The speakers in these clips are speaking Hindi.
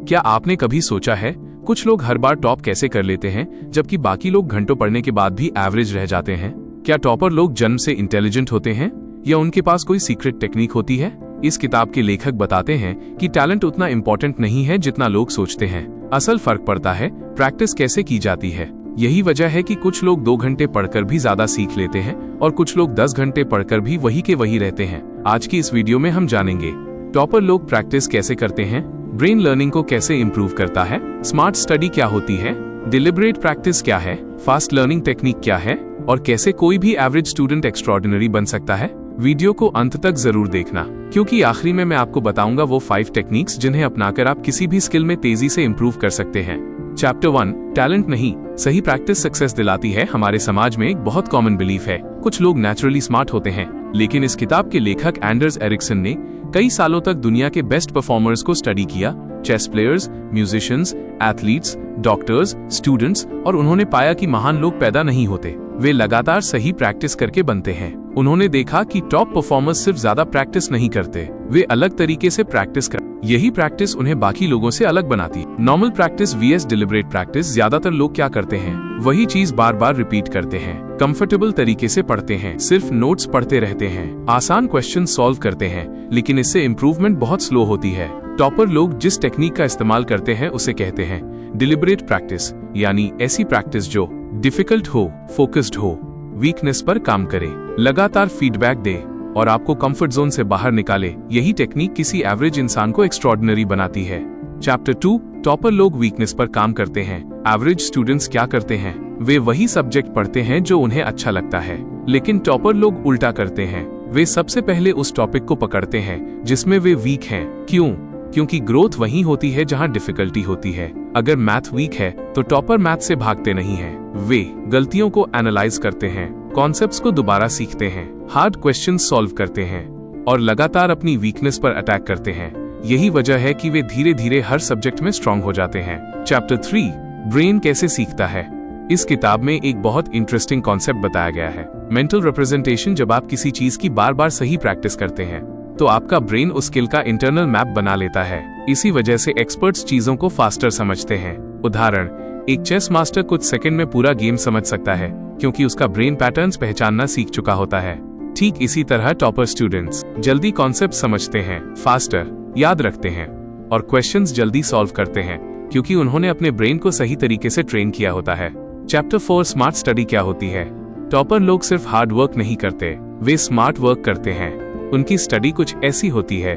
क्या आपने कभी सोचा है कुछ लोग हर बार टॉप कैसे कर लेते हैं जबकि बाकी लोग घंटों पढ़ने के बाद भी एवरेज रह जाते हैं? क्या टॉपर लोग जन्म से इंटेलिजेंट होते हैं या उनके पास कोई सीक्रेट टेक्निक होती है? इस किताब के लेखक बताते हैं कि टैलेंट उतना इम्पोर्टेंट नहीं है जितना लोग सोचते हैं। असल फर्क पड़ता है प्रैक्टिस कैसे की जाती है। यही वजह है कि कुछ लोग 2 घंटे पढ़कर भी ज्यादा सीख लेते हैं और कुछ लोग 10 घंटे पढ़कर भी वही के वही रहते हैं। आज की इस वीडियो में हम जानेंगे टॉपर लोग प्रैक्टिस कैसे करते हैं, ब्रेन लर्निंग को कैसे इम्प्रूव करता है, स्मार्ट स्टडी क्या होती है, डिलिबरेट प्रैक्टिस क्या है, फास्ट लर्निंग टेक्निक क्या है और कैसे कोई भी एवरेज स्टूडेंट एक्स्ट्राऑर्डिनरी बन सकता है। वीडियो को अंत तक जरूर देखना क्योंकि आखिरी में मैं आपको बताऊंगा वो 5 टेक्निक्स जिन्हें अपनाकर आप किसी भी स्किल में तेजी से इम्प्रूव कर सकते हैं। चैप्टर 1, टैलेंट नहीं, सही प्रैक्टिस सक्सेस दिलाती है। हमारे समाज में एक बहुत कॉमन बिलीफ है कुछ लोग नेचुरली स्मार्ट होते हैं, लेकिन इस किताब के लेखक एंडर्स एरिक्सन ने कई सालों तक दुनिया के बेस्ट परफॉर्मर्स को स्टडी किया, chess players, musicians, athletes, doctors, students, और उन्होंने पाया कि महान लोग पैदा नहीं होते, वे लगातार सही प्रैक्टिस करके बनते हैं। उन्होंने देखा कि टॉप परफॉर्मर्स सिर्फ ज्यादा प्रैक्टिस नहीं करते, वे अलग तरीके से प्रैक्टिस कर, यही प्रैक्टिस उन्हें बाकी लोगों से अलग बनाती। Normal practice vs deliberate practice. ज्यादातर लोग क्या करते हैं, वही चीज बार बार रिपीट करते हैं, कंफर्टेबल तरीके से पढ़ते हैं, सिर्फ नोट्स पढ़ते रहते हैं, आसान क्वेश्चन सॉल्व करते हैं, लेकिन इससे इम्प्रूवमेंट बहुत स्लो होती है। टॉपर लोग जिस टेक्निक का इस्तेमाल करते हैं उसे कहते हैं डिलिबरेट प्रैक्टिस, यानी ऐसी प्रैक्टिस जो डिफिकल्ट हो, फोकस्ड हो, वीकनेस पर काम करे, लगातार फीडबैक दे और आपको कंफर्ट जोन से बाहर निकाले। यही टेक्निक किसी एवरेज इंसान को एक्स्ट्राऑर्डिनरी बनाती है। चैप्टर 2, टॉपर लोग वीकनेस पर काम करते हैं, एवरेज स्टूडेंट्स क्या करते हैं, वे वही सब्जेक्ट पढ़ते हैं जो उन्हें अच्छा लगता है, लेकिन टॉपर लोग उल्टा करते हैं, वे सबसे पहले उस टॉपिक को पकड़ते हैं जिसमें वे वीक हैं। क्यों? क्योंकि ग्रोथ वहीं होती है जहां डिफिकल्टी होती है। अगर मैथ वीक है तो टॉपर मैथ से भागते नहीं हैं, वे गलतियों को एनालाइज करते हैं, कॉन्सेप्ट्स को दोबारा सीखते हैं, हार्ड क्वेश्चन सॉल्व करते हैं और लगातार अपनी वीकनेस पर अटैक करते हैं। यही वजह है कि वे धीरे धीरे हर सब्जेक्ट में स्ट्रांग हो जाते हैं। चैप्टर 3, ब्रेन कैसे सीखता है। इस किताब में एक बहुत इंटरेस्टिंग कॉन्सेप्ट बताया गया है, मेंटल रिप्रेजेंटेशन। जब आप किसी चीज की बार बार सही प्रैक्टिस करते हैं तो आपका ब्रेन उस स्किल का इंटरनल मैप बना लेता है। इसी वजह से एक्सपर्ट्स चीजों को फास्टर समझते हैं। उदाहरण, एक चेस मास्टर कुछ सेकंड में पूरा गेम समझ सकता है क्योंकि उसका ब्रेन पैटर्न्स पहचानना सीख चुका होता है। ठीक इसी तरह टॉपर स्टूडेंट्स जल्दी कॉन्सेप्ट समझते हैं, फास्टर याद रखते हैं और क्वेश्चंस जल्दी सॉल्व करते हैं क्योंकि उन्होंने अपने ब्रेन को सही तरीके से ट्रेन किया होता है। चैप्टर 4, स्मार्ट स्टडी क्या होती है। टॉपर लोग सिर्फ हार्ड वर्क नहीं करते, वे स्मार्ट वर्क करते हैं। उनकी स्टडी कुछ ऐसी होती है।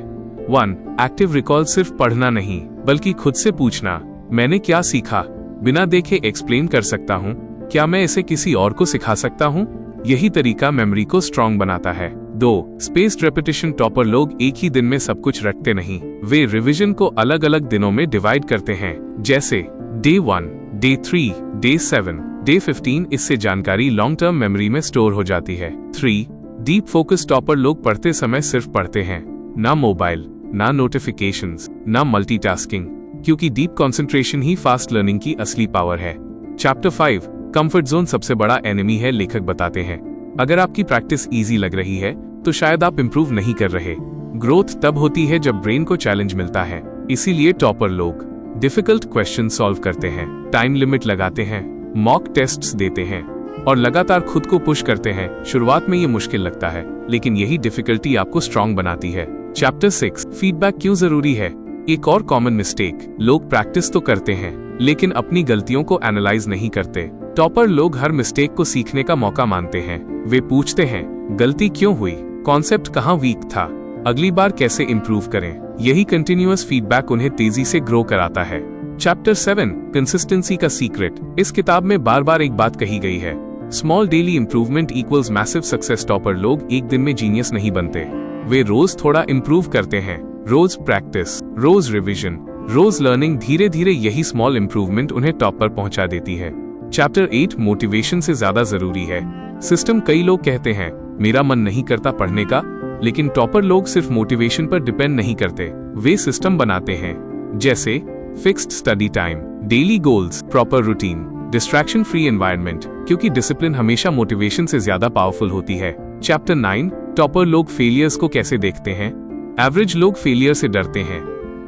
1, एक्टिव रिकॉल, सिर्फ पढ़ना नहीं बल्कि खुद से पूछना, मैंने क्या सीखा, बिना देखे एक्सप्लेन कर सकता हूँ, क्या मैं इसे किसी और को सिखा सकता हूँ। यही तरीका मेमोरी को स्ट्रॉन्ग बनाता है। 2, स्पेस्ड रेपिटेशन, टॉपर लोग एक ही दिन में सब कुछ रटते नहीं, वे रिविजन को अलग अलग दिनों में डिवाइड करते हैं, जैसे डे 1, डे 3, डे 7, डे 15। इससे जानकारी लॉन्ग टर्म मेमोरी में स्टोर हो जाती है। 3, डीप फोकस, टॉपर लोग पढ़ते समय सिर्फ पढ़ते हैं, ना मोबाइल, ना नोटिफिकेशंस, ना मल्टीटास्किंग, क्योंकि डीप कंसंट्रेशन ही फास्ट लर्निंग की असली पावर है। चैप्टर 5, कंफर्ट जोन सबसे बड़ा एनिमी है। लेखक बताते हैं अगर आपकी प्रैक्टिस इजी लग रही है तो शायद आप इंप्रूव नहीं कर रहे। ग्रोथ तब होती है जब ब्रेन को चैलेंज मिलता है। इसीलिए टॉपर लोग डिफिकल्ट क्वेश्चन सॉल्व करते हैं, टाइम लिमिट लगाते हैं, मॉक टेस्ट्स देते हैं और लगातार खुद को पुश करते हैं। शुरुआत में ये मुश्किल लगता है, लेकिन यही डिफिकल्टी आपको स्ट्रांग बनाती है। चैप्टर 6, फीडबैक क्यों जरूरी है। एक और कॉमन मिस्टेक, लोग प्रैक्टिस तो करते हैं लेकिन अपनी गलतियों को एनालाइज नहीं करते। टॉपर लोग हर मिस्टेक को सीखने का मौका मानते हैं, वे पूछते हैं गलती क्यों हुई, कॉन्सेप्ट कहाँ वीक था, अगली बार कैसे इम्प्रूव करें। यही कंटिन्यूअस फीडबैक उन्हें तेजी से ग्रो कराता है। चैप्टर 7, कंसिस्टेंसी का सीक्रेट। इस किताब में बार बार एक बात कही गई है, small daily improvement equals massive success. Topper लोग एक दिन में जीनियस नहीं बनते, वे रोज थोड़ा इंप्रूव करते हैं, रोज प्रैक्टिस, रोज रिवीजन, रोज लर्निंग। धीरे धीरे यही स्मॉल इंप्रूवमेंट उन्हें टॉप पर पहुंचा देती है। चैप्टर 8, मोटिवेशन से ज्यादा जरूरी है सिस्टम। कई लोग कहते हैं मेरा मन नहीं करता पढ़ने का, लेकिन टॉपर लोग सिर्फ मोटिवेशन पर डिपेंड नहीं करते, वे सिस्टम बनाते हैं, जैसे fixed study time, daily goals, proper routine, distraction free environment, क्योंकि डिसिप्लिन हमेशा मोटिवेशन से ज्यादा पावरफुल होती है। चैप्टर 9, टॉपर लोग फेलियर्स को कैसे देखते हैं। एवरेज लोग फेलियर से डरते हैं,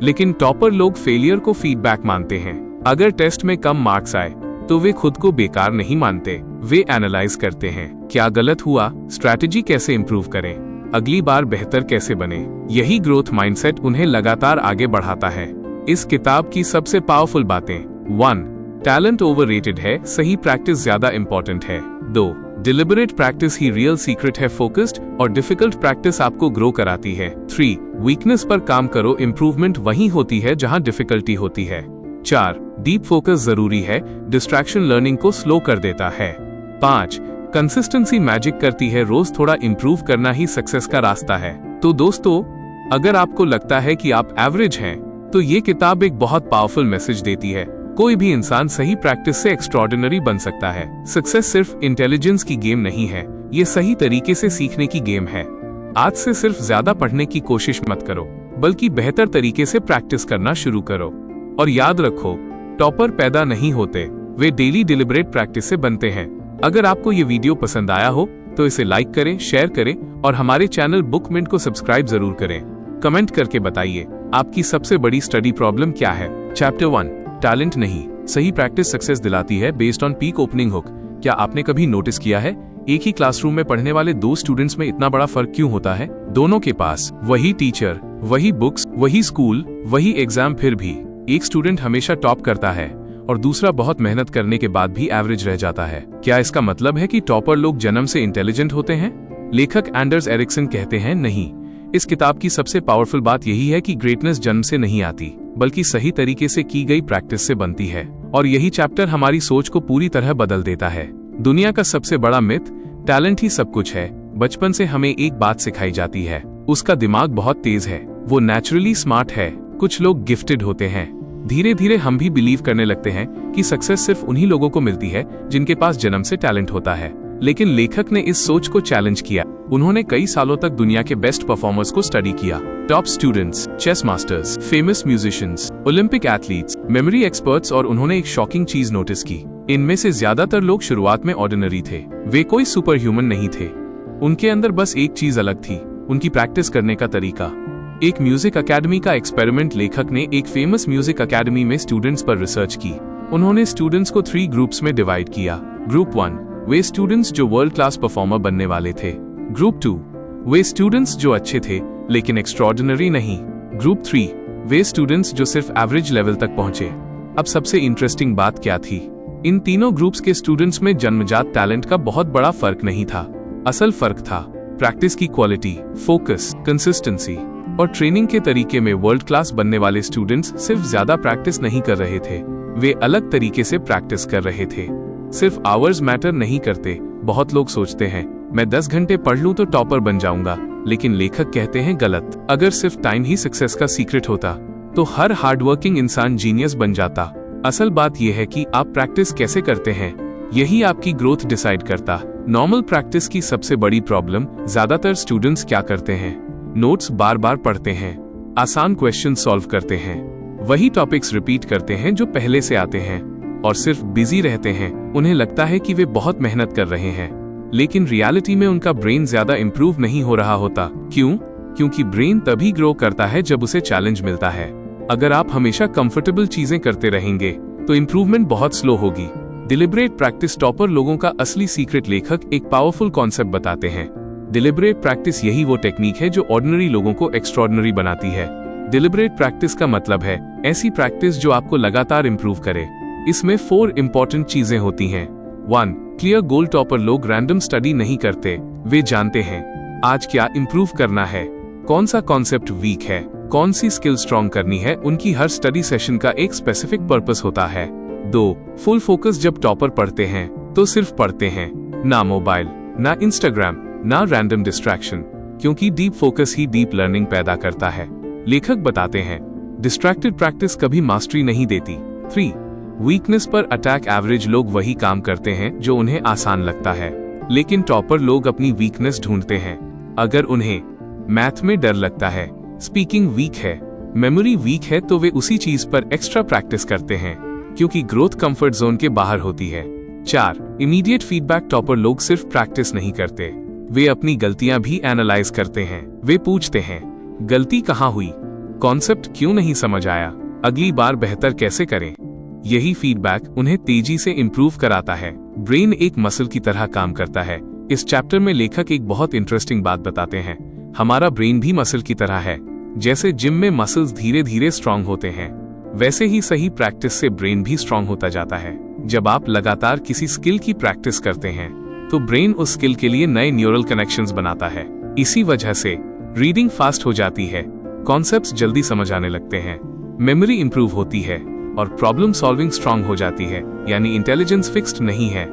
लेकिन टॉपर लोग फेलियर को फीडबैक मानते हैं। अगर टेस्ट में कम मार्क्स आए तो वे खुद को बेकार नहीं मानते, वे एनालाइज करते हैं क्या गलत हुआ, स्ट्रैटेजी कैसे इंप्रूव करें, अगली बार बेहतर कैसे बने। यही ग्रोथ माइंडसेट उन्हें लगातार आगे बढ़ाता है। इस किताब की सबसे पावरफुल बातें: 1. टैलेंट ओवररेटेड है, सही प्रैक्टिस ज्यादा इंपॉर्टेंट है। 2. डिलिबरेट प्रैक्टिस ही रियल सीक्रेट है, फोकस्ड और डिफिकल्ट प्रैक्टिस आपको ग्रो कराती है। 3. वीकनेस पर काम करो, इंप्रूवमेंट वहीं होती है जहां डिफिकल्टी होती है। 4. डीप फोकस जरूरी है, डिस्ट्रैक्शन लर्निंग को स्लो कर देता है। 5. कंसिस्टेंसी मैजिक करती है, रोज थोड़ा इंप्रूव करना ही सक्सेस का रास्ता है। तो दोस्तों, अगर आपको लगता है कि आप एवरेज हैं, तो ये किताब एक बहुत पावरफुल मैसेज देती है। कोई भी इंसान सही प्रैक्टिस से एक्स्ट्रॉर्डिनरी बन सकता है। सक्सेस सिर्फ इंटेलिजेंस की गेम नहीं है, ये सही तरीके से सीखने की गेम है। आज से सिर्फ ज्यादा पढ़ने की कोशिश मत करो, बल्कि बेहतर तरीके से प्रैक्टिस करना शुरू करो। और याद रखो, टॉपर पैदा नहीं होते, वे डेली डिलिबरेट प्रैक्टिस से बनते हैं। अगर आपको ये वीडियो पसंद आया हो तो इसे लाइक करें, शेयर करें और हमारे चैनल बुक मिंट को सब्सक्राइब जरूर करें। कमेंट करके बताइए आपकी सबसे बड़ी स्टडी प्रॉब्लम क्या है। चैप्टर 1, टैलेंट नहीं, सही प्रैक्टिस सक्सेस दिलाती है, based on peak opening hook. क्या आपने कभी नोटिस किया है, एक ही क्लासरूम में पढ़ने वाले 2 स्टूडेंट्स में इतना बड़ा फर्क क्यों होता है? दोनों के पास वही टीचर, वही बुक्स, वही स्कूल, वही एग्जाम, फिर भी एक स्टूडेंट हमेशा टॉप करता है और दूसरा बहुत मेहनत करने के बाद भी एवरेज रह जाता है। क्या इसका मतलब है कि टॉपर लोग जन्म से इंटेलिजेंट होते हैं? लेखक एंडर्स एरिक्सन कहते हैं नहीं। इस किताब की सबसे पावरफुल बात यही है कि ग्रेटनेस जन्म से नहीं आती, बल्कि सही तरीके से की गई प्रैक्टिस से बनती है। और यही चैप्टर हमारी सोच को पूरी तरह बदल देता है। दुनिया का सबसे बड़ा मिथ, टैलेंट ही सब कुछ है, बचपन से हमें एक बात सिखाई जाती है, उसका दिमाग बहुत तेज है, वो नेचुरली स्मार्ट है, कुछ लोग गिफ्टेड होते हैं। धीरे धीरे हम भी बिलीव करने लगते हैं कि सक्सेस सिर्फ उन्हीं लोगों को मिलती है जिनके पास जन्म से टैलेंट होता है। लेकिन लेखक ने इस सोच को चैलेंज किया। उन्होंने कई सालों तक दुनिया के बेस्ट परफॉर्मर्स को स्टडी किया। Top students, chess masters, famous musicians, Olympic athletes, memory experts, और उन्होंने एक शॉकिंग चीज नोटिस की। इनमें से ज्यादातर लोग शुरुआत में ऑर्डिनरी थे। वे कोई सुपर ह्यूमन नहीं थे। उनके अंदर बस एक चीज अलग थी, उनकी प्रैक्टिस करने का तरीका। एक म्यूजिक अकेडमी का एक्सपेरिमेंट, लेखक ने एक फेमस म्यूजिक अकेडमी में स्टूडेंट्स पर रिसर्च की। उन्होंने स्टूडेंट्स को 3 ग्रुप्स में डिवाइड किया। ग्रुप 1, वे स्टूडेंट्स जो वर्ल्ड क्लास परफॉर्मर बनने वाले थे। ग्रुप 2, वे स्टूडेंट्स जो अच्छे थे लेकिन एक्स्ट्रॉर्डिनरी नहीं। ग्रुप 3, वे स्टूडेंट्स जो सिर्फ एवरेज लेवल तक पहुंचे। अब सबसे इंटरेस्टिंग बात क्या थी? इन तीनों ग्रुप्स के स्टूडेंट्स में जन्मजात टैलेंट का बहुत बड़ा फर्क नहीं था। असल फर्क था प्रैक्टिस की क्वालिटी, फोकस, कंसिस्टेंसी और ट्रेनिंग के तरीके में। वर्ल्ड क्लास बनने वाले स्टूडेंट्स सिर्फ ज्यादा प्रैक्टिस नहीं कर रहे थे, वे अलग तरीके से प्रैक्टिस कर रहे थे। सिर्फ आवर्स मैटर नहीं करते। बहुत लोग सोचते हैं मैं 10 घंटे पढ़ लूं तो टॉपर बन जाऊंगा, लेकिन लेखक कहते हैं गलत। अगर सिर्फ टाइम ही सक्सेस का सीक्रेट होता तो हर हार्डवर्किंग इंसान जीनियस बन जाता। असल बात यह है कि आप प्रैक्टिस कैसे करते हैं, यही आपकी ग्रोथ डिसाइड करता। नॉर्मल प्रैक्टिस की सबसे बड़ी प्रॉब्लम, ज्यादातर स्टूडेंट्स क्या करते हैं, नोट्स बार बार पढ़ते हैं, आसान क्वेश्चन सॉल्व करते हैं, वही टॉपिक्स रिपीट करते हैं जो पहले से आते हैं, और सिर्फ बिजी रहते हैं। उन्हें लगता है कि वे बहुत मेहनत कर रहे हैं, लेकिन रियलिटी में उनका ब्रेन ज्यादा इंप्रूव नहीं हो रहा होता। क्यों? क्योंकि ब्रेन तभी ग्रो करता है जब उसे चैलेंज मिलता है। अगर आप हमेशा कंफर्टेबल चीजें करते रहेंगे तो इंप्रूवमेंट बहुत स्लो होगी। डिलिबरेट प्रैक्टिस टॉपर लोगों का असली सीक्रेट, लेखक एक पावरफुल कॉन्सेप्ट बताते हैं। डिलिबरेट प्रैक्टिस यही वो टेक्निक है जो ऑर्डिनरी लोगों को एक्स्ट्रॉर्डिनरी बनाती है। डिलिबरेट प्रैक्टिस का मतलब है ऐसी प्रैक्टिस जो आपको लगातार इंप्रूव करे। इसमें 4 इंपॉर्टेंट चीजें होती हैं। 1, क्लियर गोल। टॉपर लोग रैंडम स्टडी नहीं करते, वे जानते हैं आज क्या इंप्रूव करना है, कौन सा कॉन्सेप्ट वीक है, कौन सी स्किल स्ट्रॉन्ग करनी है। उनकी हर स्टडी सेशन का एक स्पेसिफिक पर्पस होता है। 2, फुल फोकस। जब टॉपर पढ़ते हैं तो सिर्फ पढ़ते हैं, ना मोबाइल, ना इंस्टाग्राम, ना रैंडम डिस्ट्रैक्शन, क्योंकि डीप फोकस ही डीप लर्निंग पैदा करता है। लेखक बताते हैं डिस्ट्रैक्टेड प्रैक्टिस कभी मास्टरी नहीं देती। 3, वीकनेस पर अटैक। एवरेज लोग वही काम करते हैं जो उन्हें आसान लगता है, लेकिन टॉपर लोग अपनी वीकनेस ढूंढते हैं। अगर उन्हें मैथ में डर लगता है, स्पीकिंग वीक है, मेमोरी वीक है, तो वे उसी चीज पर एक्स्ट्रा प्रैक्टिस करते हैं, क्योंकि ग्रोथ कंफर्ट जोन के बाहर होती है। 4, इमीडिएट फीडबैक। टॉपर लोग सिर्फ प्रैक्टिस नहीं करते, वे अपनी गलतियां भी एनालाइज करते हैं। वे पूछते हैं गलती कहाँ हुई, कॉन्सेप्ट क्यों नहीं समझ आया, अगली बार बेहतर कैसे करें। यही फीडबैक उन्हें तेजी से इम्प्रूव कराता है। ब्रेन एक मसल की तरह काम करता है। इस चैप्टर में लेखक एक बहुत इंटरेस्टिंग बात बताते हैं। हमारा ब्रेन भी मसल की तरह है। जैसे जिम में मसल्स धीरे धीरे स्ट्रांग होते हैं, वैसे ही सही प्रैक्टिस से ब्रेन भी स्ट्रांग होता जाता है। जब आप लगातार किसी स्किल की प्रैक्टिस करते हैं तो ब्रेन उस स्किल के लिए नए न्यूरल कनेक्शंस बनाता है। इसी वजह से रीडिंग फास्ट हो जाती है, कॉन्सेप्ट्स जल्दी समझ आने लगते हैं, मेमोरी इंप्रूव होती है और प्रॉब्लम सॉल्विंग स्ट्रांग हो जाती है। यानी इंटेलिजेंस फिक्स्ड नहीं है,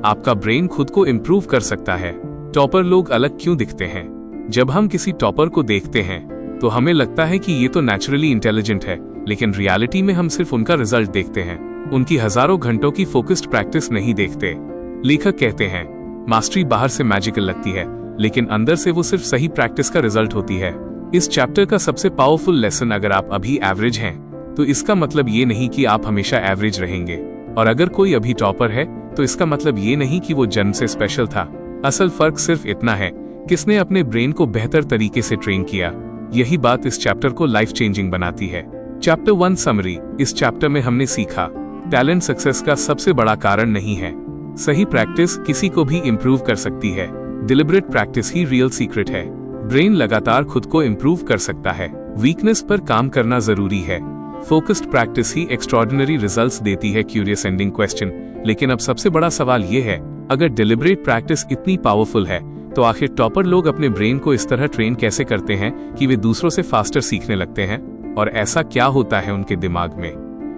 आपका ब्रेन खुद को इम्प्रूव कर सकता है। टॉपर लोग अलग क्यों दिखते हैं? जब हम किसी टॉपर को देखते हैं तो हमें लगता है कि ये तो नेचुरली इंटेलिजेंट है, लेकिन रियलिटी में हम सिर्फ उनका रिजल्ट देखते हैं, उनकी हजारों घंटों की फोकस्ड प्रैक्टिस नहीं देखते। लेखक कहते हैं मास्टरी बाहर से मैजिकल लगती है, लेकिन अंदर से वो सिर्फ सही प्रैक्टिस का रिजल्ट होती है। इस चैप्टर का सबसे पावरफुल लेसन, अगर आप अभी एवरेज हैं तो इसका मतलब ये नहीं कि आप हमेशा एवरेज रहेंगे, और अगर कोई अभी टॉपर है तो इसका मतलब ये नहीं कि वो जन्म से स्पेशल था। असल फर्क सिर्फ इतना है, किसने अपने ब्रेन को बेहतर तरीके से ट्रेन किया। यही बात इस चैप्टर को लाइफ चेंजिंग बनाती है। Chapter 1 summary. इस चैप्टर में हमने सीखा टैलेंट सक्सेस का सबसे बड़ा कारण नहीं है, सही प्रैक्टिस किसी को भी इम्प्रूव कर सकती है। डिलिबरेट प्रैक्टिस ही रियल सीक्रेट है। ब्रेन लगातार खुद को इम्प्रूव कर सकता है, वीकनेस पर काम करना जरूरी है। फोकस्ड प्रैक्टिस ही एक्स्ट्रॉर्डिनरी रिजल्ट्स देती है। Curious ending question. लेकिन अब सबसे बड़ा सवाल ये है, अगर डिलिबरेट प्रैक्टिस इतनी पावरफुल है तो आखिर टॉपर लोग अपने ब्रेन को इस तरह ट्रेन कैसे करते हैं कि वे दूसरों से फास्टर सीखने लगते हैं? और ऐसा क्या होता है उनके दिमाग में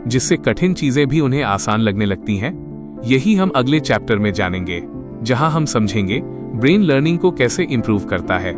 जिससे कठिन चीजें भी उन्हें आसान लगने लगती हैं? यही हम अगले चैप्टर में जानेंगे, जहां हम समझेंगे ब्रेन लर्निंग को कैसे इंप्रूव करता है।